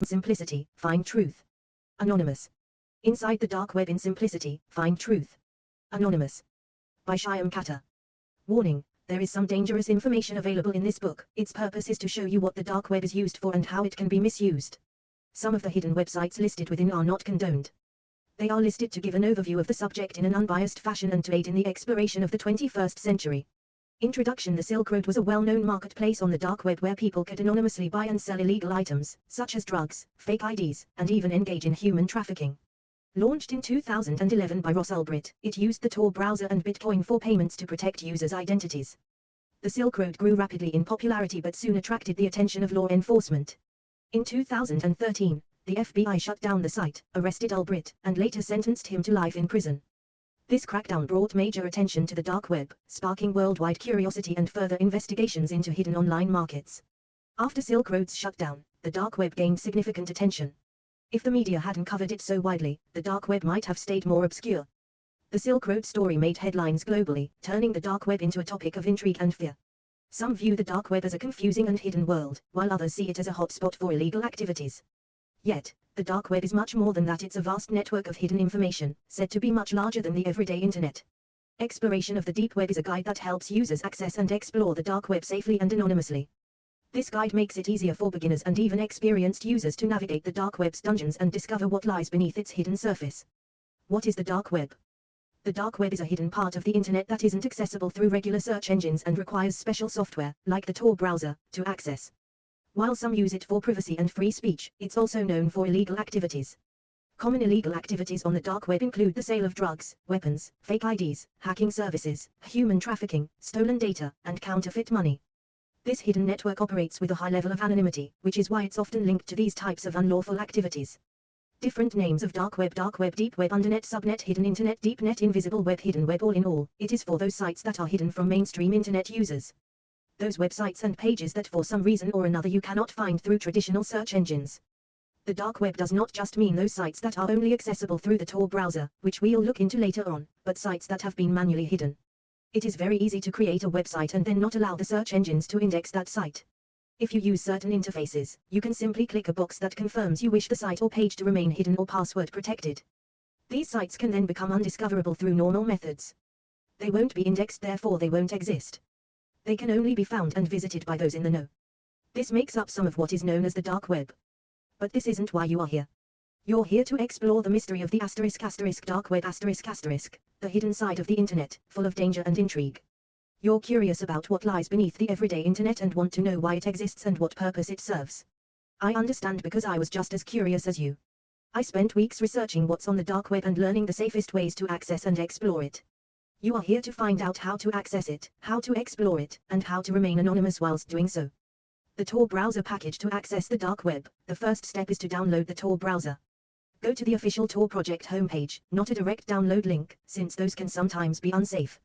Simplicity, find truth. Anonymous. Inside the dark web in simplicity, find truth. Anonymous. By Shyam Khatter. Warning, there is some dangerous information available in this book. Its purpose is to show you what the dark web is used for and how it can be misused. Some of the hidden websites listed within are not condoned. They are listed to give an overview of the subject in an unbiased fashion and to aid in the exploration of the 21st century. Introduction. The Silk Road was a well-known marketplace on the dark web where people could anonymously buy and sell illegal items, such as drugs, fake IDs, and even engage in human trafficking. Launched in 2011 by Ross Ulbricht, it used the Tor browser and Bitcoin for payments to protect users' identities. The Silk Road grew rapidly in popularity but soon attracted the attention of law enforcement. In 2013, the FBI shut down the site, arrested Ulbricht, and later sentenced him to life in prison. This crackdown brought major attention to the dark web, sparking worldwide curiosity and further investigations into hidden online markets. After Silk Road's shutdown, the dark web gained significant attention. If the media hadn't covered it so widely, the dark web might have stayed more obscure. The Silk Road story made headlines globally, turning the dark web into a topic of intrigue and fear. Some view the dark web as a confusing and hidden world, while others see it as a hotspot for illegal activities. Yet, the dark web is much more than that. It's a vast network of hidden information, said to be much larger than the everyday internet. Exploration of the deep web is a guide that helps users access and explore the dark web safely and anonymously. This guide makes it easier for beginners and even experienced users to navigate the dark web's dungeons and discover what lies beneath its hidden surface. What is the dark web? The dark web is a hidden part of the internet that isn't accessible through regular search engines and requires special software, like the Tor browser, to access. While some use it for privacy and free speech, it's also known for illegal activities. Common illegal activities on the dark web include the sale of drugs, weapons, fake IDs, hacking services, human trafficking, stolen data, and counterfeit money. This hidden network operates with a high level of anonymity, which is why it's often linked to these types of unlawful activities. Different names of dark web, deep web, undernet, subnet, hidden internet, deep net, invisible web, hidden web. All in all, it is for those sites that are hidden from mainstream internet users. Those websites and pages that for some reason or another you cannot find through traditional search engines. The dark web does not just mean those sites that are only accessible through the Tor browser, which we'll look into later on, but sites that have been manually hidden. It is very easy to create a website and then not allow the search engines to index that site. If you use certain interfaces, you can simply click a box that confirms you wish the site or page to remain hidden or password protected. These sites can then become undiscoverable through normal methods. They won't be indexed, therefore they won't exist. They can only be found and visited by those in the know. This makes up some of what is known as the dark web. But this isn't why you are here. You're here to explore the mystery of the dark web the hidden side of the internet, full of danger and intrigue. You're curious about what lies beneath the everyday internet and want to know why it exists and what purpose it serves. I understand, because I was just as curious as you. I spent weeks researching what's on the dark web and learning the safest ways to access and explore it. You are here to find out how to access it, how to explore it, and how to remain anonymous whilst doing so. The Tor browser package. To access the dark web, the first step is to download the Tor browser. Go to the official Tor project homepage, not a direct download link, since those can sometimes be unsafe.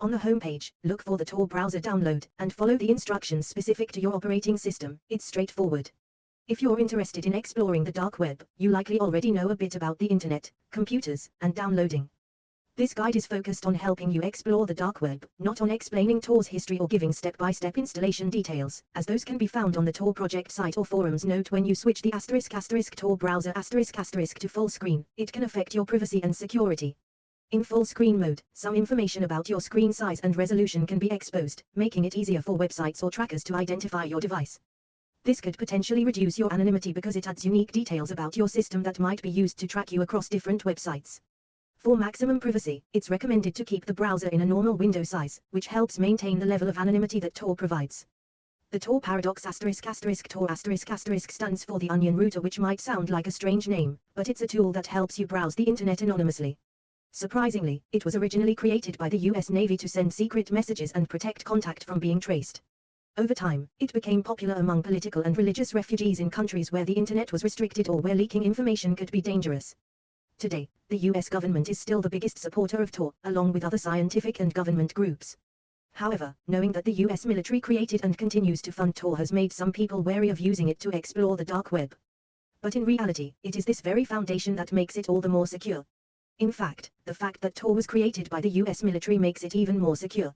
On the homepage, look for the Tor browser download, and follow the instructions specific to your operating system. It's straightforward. If you're interested in exploring the dark web, you likely already know a bit about the internet, computers, and downloading. This guide is focused on helping you explore the dark web, not on explaining Tor's history or giving step-by-step installation details, as those can be found on the Tor project site or forums. Note: when you switch the **Tor browser **to full screen, it can affect your privacy and security. In full screen mode, some information about your screen size and resolution can be exposed, making it easier for websites or trackers to identify your device. This could potentially reduce your anonymity because it adds unique details about your system that might be used to track you across different websites. For maximum privacy, it's recommended to keep the browser in a normal window size, which helps maintain the level of anonymity that Tor provides. The Tor paradox **Tor stands for the onion router, which might sound like a strange name, but it's a tool that helps you browse the internet anonymously. Surprisingly, it was originally created by the US Navy to send secret messages and protect contact from being traced. Over time, it became popular among political and religious refugees in countries where the internet was restricted or where leaking information could be dangerous. Today, the US government is still the biggest supporter of Tor, along with other scientific and government groups. However, knowing that the US military created and continues to fund Tor has made some people wary of using it to explore the dark web. But in reality, it is this very foundation that makes it all the more secure. In fact, the fact that Tor was created by the US military makes it even more secure.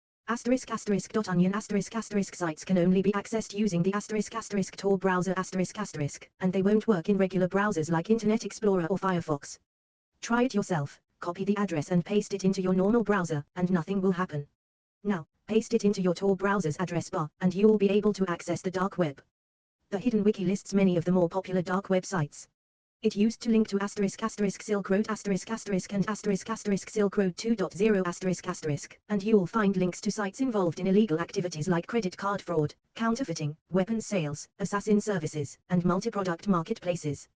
***.onion sites can only be accessed using the **Tor browser **, and they won't work in regular browsers like Internet Explorer or Firefox. Try it yourself, copy the address and paste it into your normal browser, and nothing will happen. Now, paste it into your Tor browser's address bar, and you'll be able to access the dark web. The Hidden Wiki lists many of the more popular dark web sites. It used to link to **Silk Road *** and **Silk Road 2.0 **, and you'll find links to sites involved in illegal activities like credit card fraud, counterfeiting, weapons sales, assassin services, and multi-product marketplaces.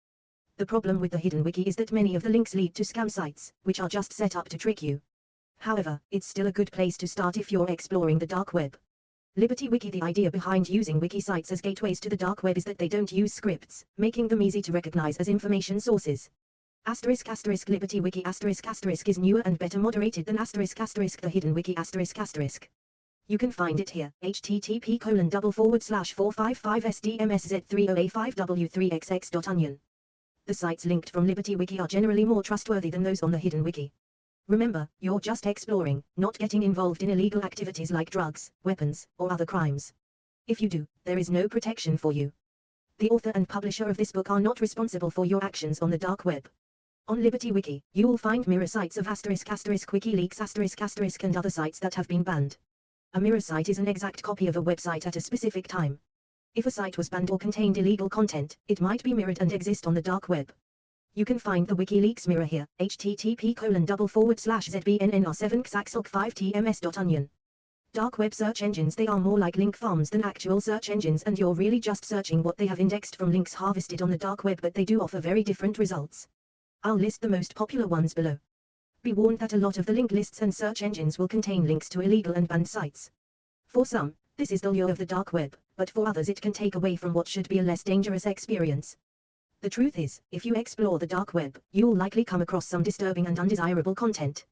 The problem with the Hidden Wiki is that many of the links lead to scam sites, which are just set up to trick you. However, it's still a good place to start if you're exploring the dark web. Liberty Wiki. The idea behind using wiki sites as gateways to the dark web is that they don't use scripts, making them easy to recognize as information sources. Liberty Wiki is newer and better moderated than the Hidden Wiki ***. You can find it here, http://455sdmsz30a5w3xx.onion. The sites linked from Liberty Wiki are generally more trustworthy than those on the Hidden Wiki. Remember, you're just exploring, not getting involved in illegal activities like drugs, weapons, or other crimes. If you do, there is no protection for you. The author and publisher of this book are not responsible for your actions on the dark web. On Liberty Wiki, you'll find mirror sites of ***, WikiLeaks ***, and other sites that have been banned. A mirror site is an exact copy of a website at a specific time. If a site was banned or contained illegal content, it might be mirrored and exist on the dark web. You can find the WikiLeaks mirror here, http://zbnnr7xaxlk5tms.onion. Dark web search engines. They are more like link farms than actual search engines, and you're really just searching what they have indexed from links harvested on the dark web, but they do offer very different results. I'll list the most popular ones below. Be warned that a lot of the link lists and search engines will contain links to illegal and banned sites. For some, this is the lure of the dark web, but for others it can take away from what should be a less dangerous experience. The truth is, if you explore the dark web, you'll likely come across some disturbing and undesirable content.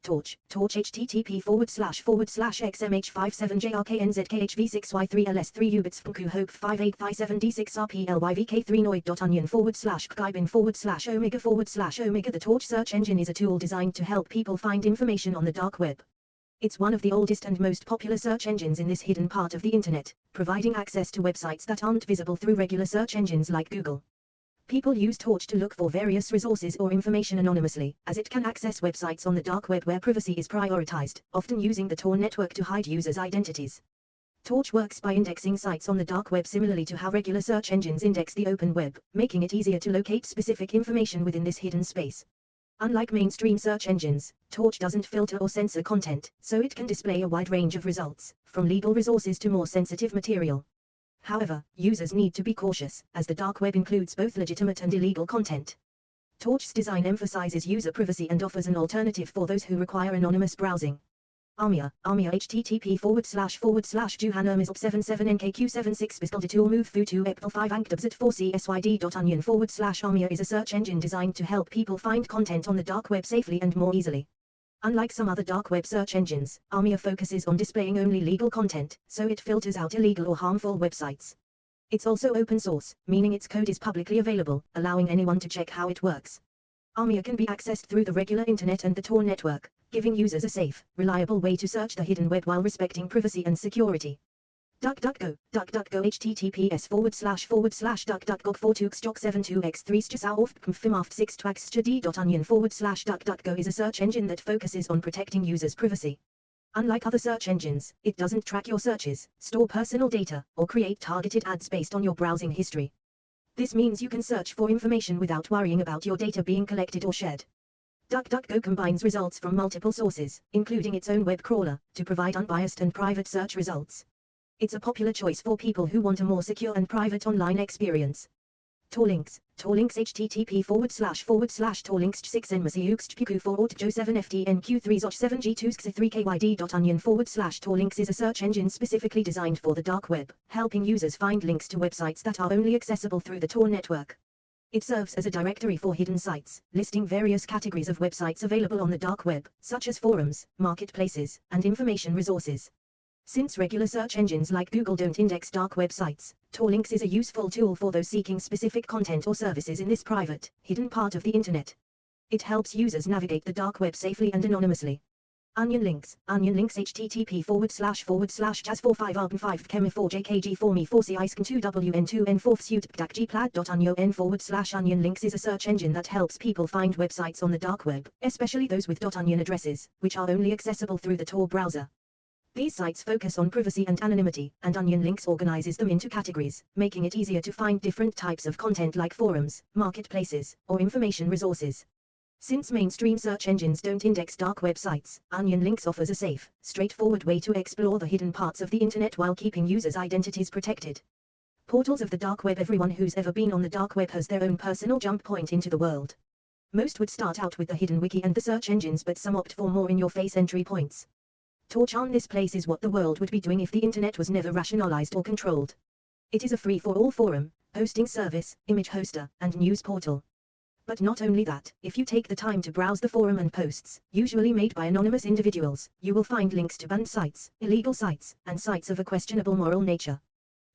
Torch http://xmh57jrknzkhv6y3ls3 ubits fnku hope 5857d6rplyvk3noid.onion/guybin/omega/omega. The Torch search engine is a tool designed to help people find information on the dark web. It's one of the oldest and most popular search engines in this hidden part of the internet, providing access to websites that aren't visible through regular search engines like Google. People use Torch to look for various resources or information anonymously, as it can access websites on the dark web where privacy is prioritized, often using the Tor network to hide users' identities. Torch works by indexing sites on the dark web similarly to how regular search engines index the open web, making it easier to locate specific information within this hidden space. Unlike mainstream search engines, Torch doesn't filter or censor content, so it can display a wide range of results, from legal resources to more sensitive material. However, users need to be cautious, as the dark web includes both legitimate and illegal content. Torch's design emphasizes user privacy and offers an alternative for those who require anonymous browsing. Armia http://Juhannermisop77nkq76 move fu 2 epl 5 ankdubs 4 csyd.onion/Armia is a search engine designed to help people find content on the dark web safely and more easily. Unlike some other dark web search engines, Armia focuses on displaying only legal content, so it filters out illegal or harmful websites. It's also open source, meaning its code is publicly available, allowing anyone to check how it works. Armia can be accessed through the regular internet and the Tor network, giving users a safe, reliable way to search the hidden web while respecting privacy and security. DuckDuckGo https://DuckDuckGo//6twaxd.onion/DuckDuckGo is a search engine that focuses on protecting users' privacy. Unlike other search engines, it doesn't track your searches, store personal data, or create targeted ads based on your browsing history. This means you can search for information without worrying about your data being collected or shared. DuckDuckGo combines results from multiple sources, including its own web crawler, to provide unbiased and private search results. It's a popular choice for people who want a more secure and private online experience. Torlinks http://torlinks6nmcu6q4jo7ftnq3zoch7g2x3kyd.onion/Torlinks is a search engine specifically designed for the dark web, helping users find links to websites that are only accessible through the Tor network. It serves as a directory for hidden sites, listing various categories of websites available on the dark web, such as forums, marketplaces, and information resources. Since regular search engines like Google don't index dark websites, Torlinks is a useful tool for those seeking specific content or services in this private, hidden part of the internet. It helps users navigate the dark web safely and anonymously. Onion links http://jazz45arban5 chemi4jkg4me4ciscan2wn2n4 suit n/onion links is a search engine that helps people find websites on the dark web, especially those with .onion addresses, which are only accessible through the Tor browser. These sites focus on privacy and anonymity, and Onion Links organizes them into categories, making it easier to find different types of content like forums, marketplaces, or information resources. Since mainstream search engines don't index dark web sites, Onion Links offers a safe, straightforward way to explore the hidden parts of the internet while keeping users' identities protected. Portals of the dark web. Everyone who's ever been on the dark web has their own personal jump point into the world. Most would start out with the hidden wiki and the search engines, but some opt for more in-your-face entry points. Torchan. This place is what the world would be doing if the internet was never rationalized or controlled. It is a free-for-all forum, posting service, image hoster, and news portal. But not only that, if you take the time to browse the forum and posts, usually made by anonymous individuals, you will find links to banned sites, illegal sites, and sites of a questionable moral nature.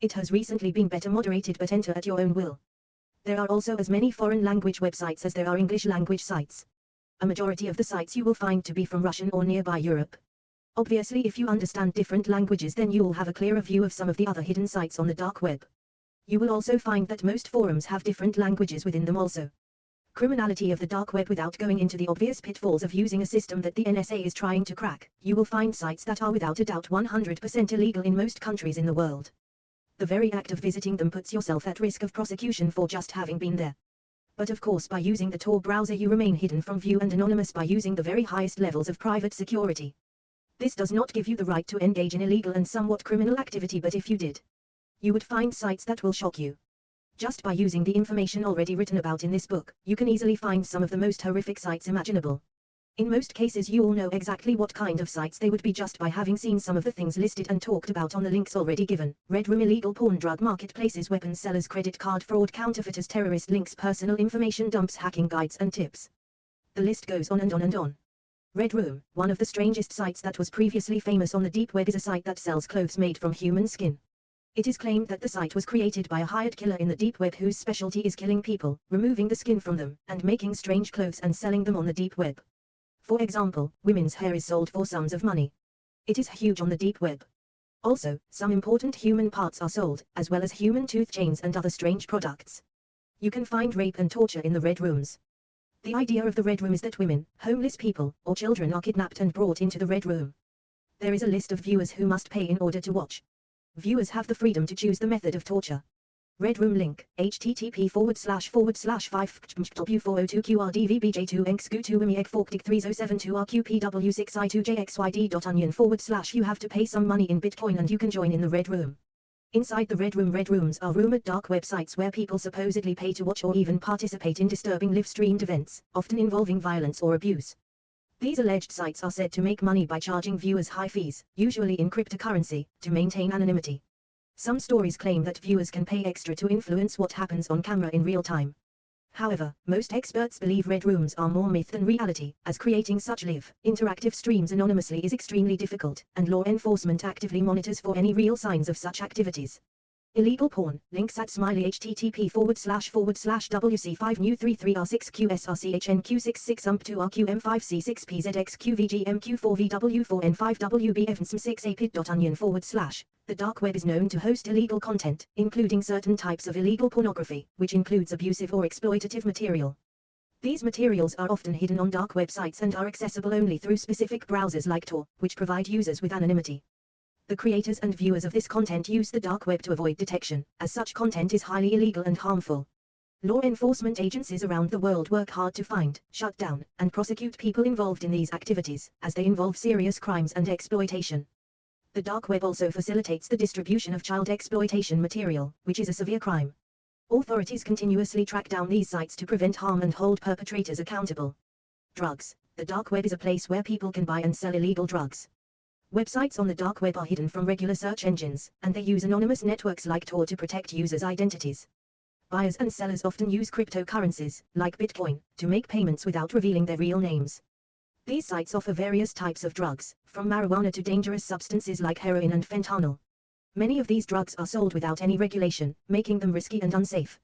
It has recently been better moderated, but enter at your own will. There are also as many foreign language websites as there are English language sites. A majority of the sites you will find to be from Russian or nearby Europe. Obviously, if you understand different languages, then you will have a clearer view of some of the other hidden sites on the dark web. You will also find that most forums have different languages within them also. Criminality of the dark web. Without going into the obvious pitfalls of using a system that the NSA is trying to crack, you will find sites that are without a doubt 100% illegal in most countries in the world. The very act of visiting them puts yourself at risk of prosecution for just having been there. But of course, by using the Tor browser you remain hidden from view and anonymous by using the very highest levels of private security. This does not give you the right to engage in illegal and somewhat criminal activity, but if you did, you would find sites that will shock you. Just by using the information already written about in this book, you can easily find some of the most horrific sites imaginable. In most cases you will know exactly what kind of sites they would be just by having seen some of the things listed and talked about on the links already given. Red room, illegal porn, drug marketplaces, weapons sellers, credit card fraud, counterfeiters, terrorist links, personal information dumps, hacking guides and tips. The list goes on and on and on. Red Room, one of the strangest sites that was previously famous on the deep web, is a site that sells clothes made from human skin. It is claimed that the site was created by a hired killer in the deep web whose specialty is killing people, removing the skin from them, and making strange clothes and selling them on the deep web. For example, women's hair is sold for sums of money. It is huge on the deep web. Also, some important human parts are sold, as well as human tooth chains and other strange products. You can find rape and torture in the Red Rooms. The idea of the Red Room is that women, homeless people, or children are kidnapped and brought into the Red Room. There is a list of viewers who must pay in order to watch. Viewers have the freedom to choose the method of torture. Red Room link, http://5w402qrdvbj2nxq2me4dig3072rqpw6i2jxyd.onion/ You have to pay some money in Bitcoin and you can join in the Red Room. Inside the Red Rooms are rumored dark websites where people supposedly pay to watch or even participate in disturbing live-streamed events, often involving violence or abuse. These alleged sites are said to make money by charging viewers high fees, usually in cryptocurrency, to maintain anonymity. Some stories claim that viewers can pay extra to influence what happens on camera in real time. However, most experts believe Red Rooms are more myth than reality, as creating such live, interactive streams anonymously is extremely difficult, and law enforcement actively monitors for any real signs of such activities. Illegal porn, links at smiley http://wc5new33r6qsrch9q6ump2rqm5c6pzxqvgmq4vw4n5wbfn6apid.onion/. The dark web is known to host illegal content, including certain types of illegal pornography, which includes abusive or exploitative material. These materials are often hidden on dark websites and are accessible only through specific browsers like Tor, which provide users with anonymity. The creators and viewers of this content use the dark web to avoid detection, as such content is highly illegal and harmful. Law enforcement agencies around the world work hard to find, shut down, and prosecute people involved in these activities, as they involve serious crimes and exploitation. The dark web also facilitates the distribution of child exploitation material, which is a severe crime. Authorities continuously track down these sites to prevent harm and hold perpetrators accountable. Drugs. The dark web is a place where people can buy and sell illegal drugs. Websites on the dark web are hidden from regular search engines, and they use anonymous networks like Tor to protect users' identities. Buyers and sellers often use cryptocurrencies, like Bitcoin, to make payments without revealing their real names. These sites offer various types of drugs, from marijuana to dangerous substances like heroin and fentanyl. Many of these drugs are sold without any regulation, making them risky and unsafe.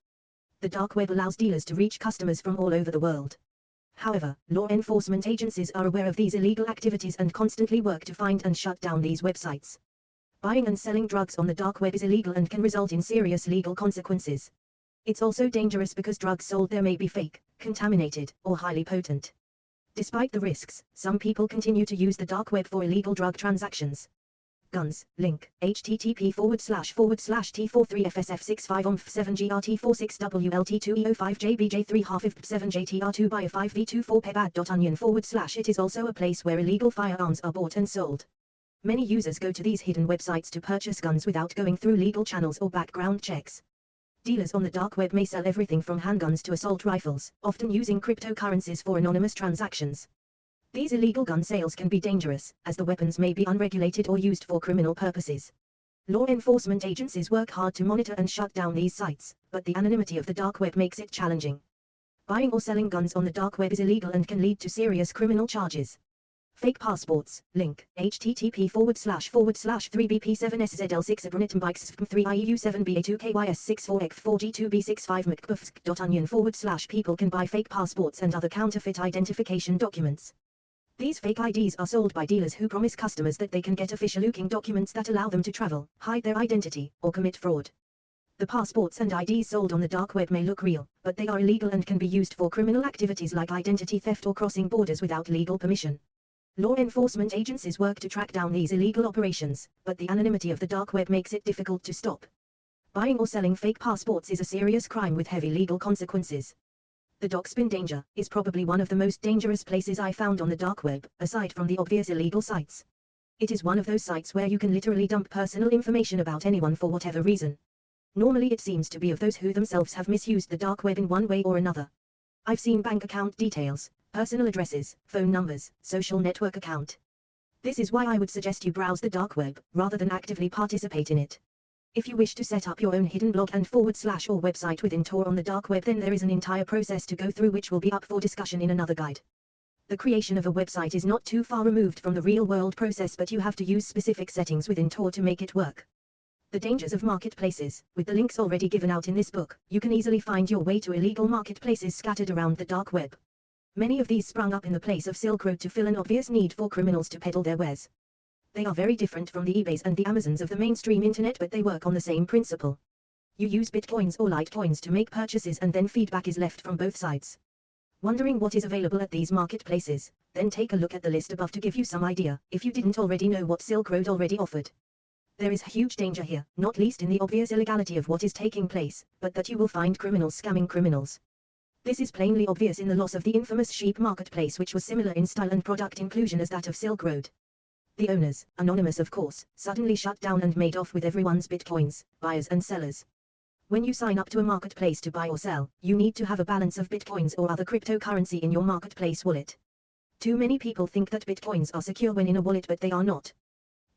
The dark web allows dealers to reach customers from all over the world. However, law enforcement agencies are aware of these illegal activities and constantly work to find and shut down these websites. Buying and selling drugs on the dark web is illegal and can result in serious legal consequences. It's also dangerous because drugs sold there may be fake, contaminated, or highly potent. Despite the risks, some people continue to use the dark web for illegal drug transactions. Guns, link, http://T43FSF65OMF7GRT46WLT2E05JBJ3 half 7 JTR2 buy5V24pebad.onion/ It is also a place where illegal firearms are bought and sold. Many users go to these hidden websites to purchase guns without going through legal channels or background checks. Dealers on the dark web may sell everything from handguns to assault rifles, often using cryptocurrencies for anonymous transactions. These illegal gun sales can be dangerous, as the weapons may be unregulated or used for criminal purposes. Law enforcement agencies work hard to monitor and shut down these sites, but the anonymity of the dark web makes it challenging. Buying or selling guns on the dark web is illegal and can lead to serious criminal charges. Fake passports, link, http://3BP7SSL6BP3IU7BA2KYS64X4G2B65McBufsk.onion/ People can buy fake passports and other counterfeit identification documents. These fake IDs are sold by dealers who promise customers that they can get official-looking documents that allow them to travel, hide their identity, or commit fraud. The passports and IDs sold on the dark web may look real, but they are illegal and can be used for criminal activities like identity theft or crossing borders without legal permission. Law enforcement agencies work to track down these illegal operations, but the anonymity of the dark web makes it difficult to stop. Buying or selling fake passports is a serious crime with heavy legal consequences. The Docspin Danger is probably one of the most dangerous places I found on the dark web, aside from the obvious illegal sites. It is one of those sites where you can literally dump personal information about anyone for whatever reason. Normally it seems to be of those who themselves have misused the dark web in one way or another. I've seen bank account details, personal addresses, phone numbers, social network account. This is why I would suggest you browse the dark web, rather than actively participate in it. If you wish to set up your own hidden blog and / or website within Tor on the dark web, then there is an entire process to go through which will be up for discussion in another guide. The creation of a website is not too far removed from the real-world process, but you have to use specific settings within Tor to make it work. The dangers of marketplaces. With the links already given out in this book, you can easily find your way to illegal marketplaces scattered around the dark web. Many of these sprung up in the place of Silk Road to fill an obvious need for criminals to peddle their wares. They are very different from the eBays and the Amazons of the mainstream internet, but they work on the same principle. You use Bitcoins or Litecoins to make purchases and then feedback is left from both sides. Wondering what is available at these marketplaces? Then take a look at the list above to give you some idea, if you didn't already know what Silk Road already offered. There is huge danger here, not least in the obvious illegality of what is taking place, but that you will find criminals scamming criminals. This is plainly obvious in the loss of the infamous Sheep Marketplace, which was similar in style and product inclusion as that of Silk Road. The owners, anonymous of course, suddenly shut down and made off with everyone's bitcoins, buyers and sellers. When you sign up to a marketplace to buy or sell, you need to have a balance of bitcoins or other cryptocurrency in your marketplace wallet. Too many people think that bitcoins are secure when in a wallet, but they are not.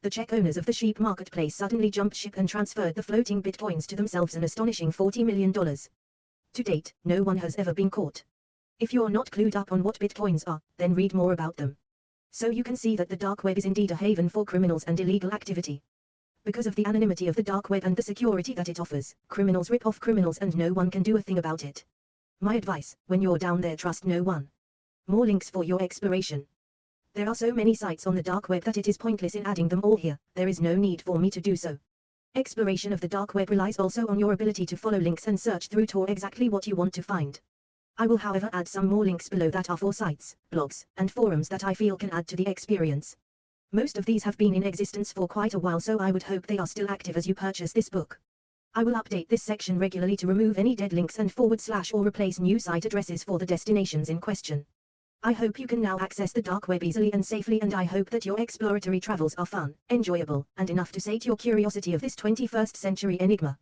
The Czech owners of the Sheep Marketplace suddenly jumped ship and transferred the floating bitcoins to themselves, an astonishing $40 million. To date, no one has ever been caught. If you're not clued up on what bitcoins are, then read more about them. So you can see that the dark web is indeed a haven for criminals and illegal activity. Because of the anonymity of the dark web and the security that it offers, criminals rip off criminals and no one can do a thing about it. My advice, when you're down there, trust no one. More links for your exploration. There are so many sites on the dark web that it is pointless in adding them all here. There is no need for me to do so. Exploration of the dark web relies also on your ability to follow links and search through Tor exactly what you want to find. I will however add some more links below that are for sites, blogs, and forums that I feel can add to the experience. Most of these have been in existence for quite a while, so I would hope they are still active as you purchase this book. I will update this section regularly to remove any dead links and / or replace new site addresses for the destinations in question. I hope you can now access the dark web easily and safely, and I hope that your exploratory travels are fun, enjoyable, and enough to sate your curiosity of this 21st century enigma.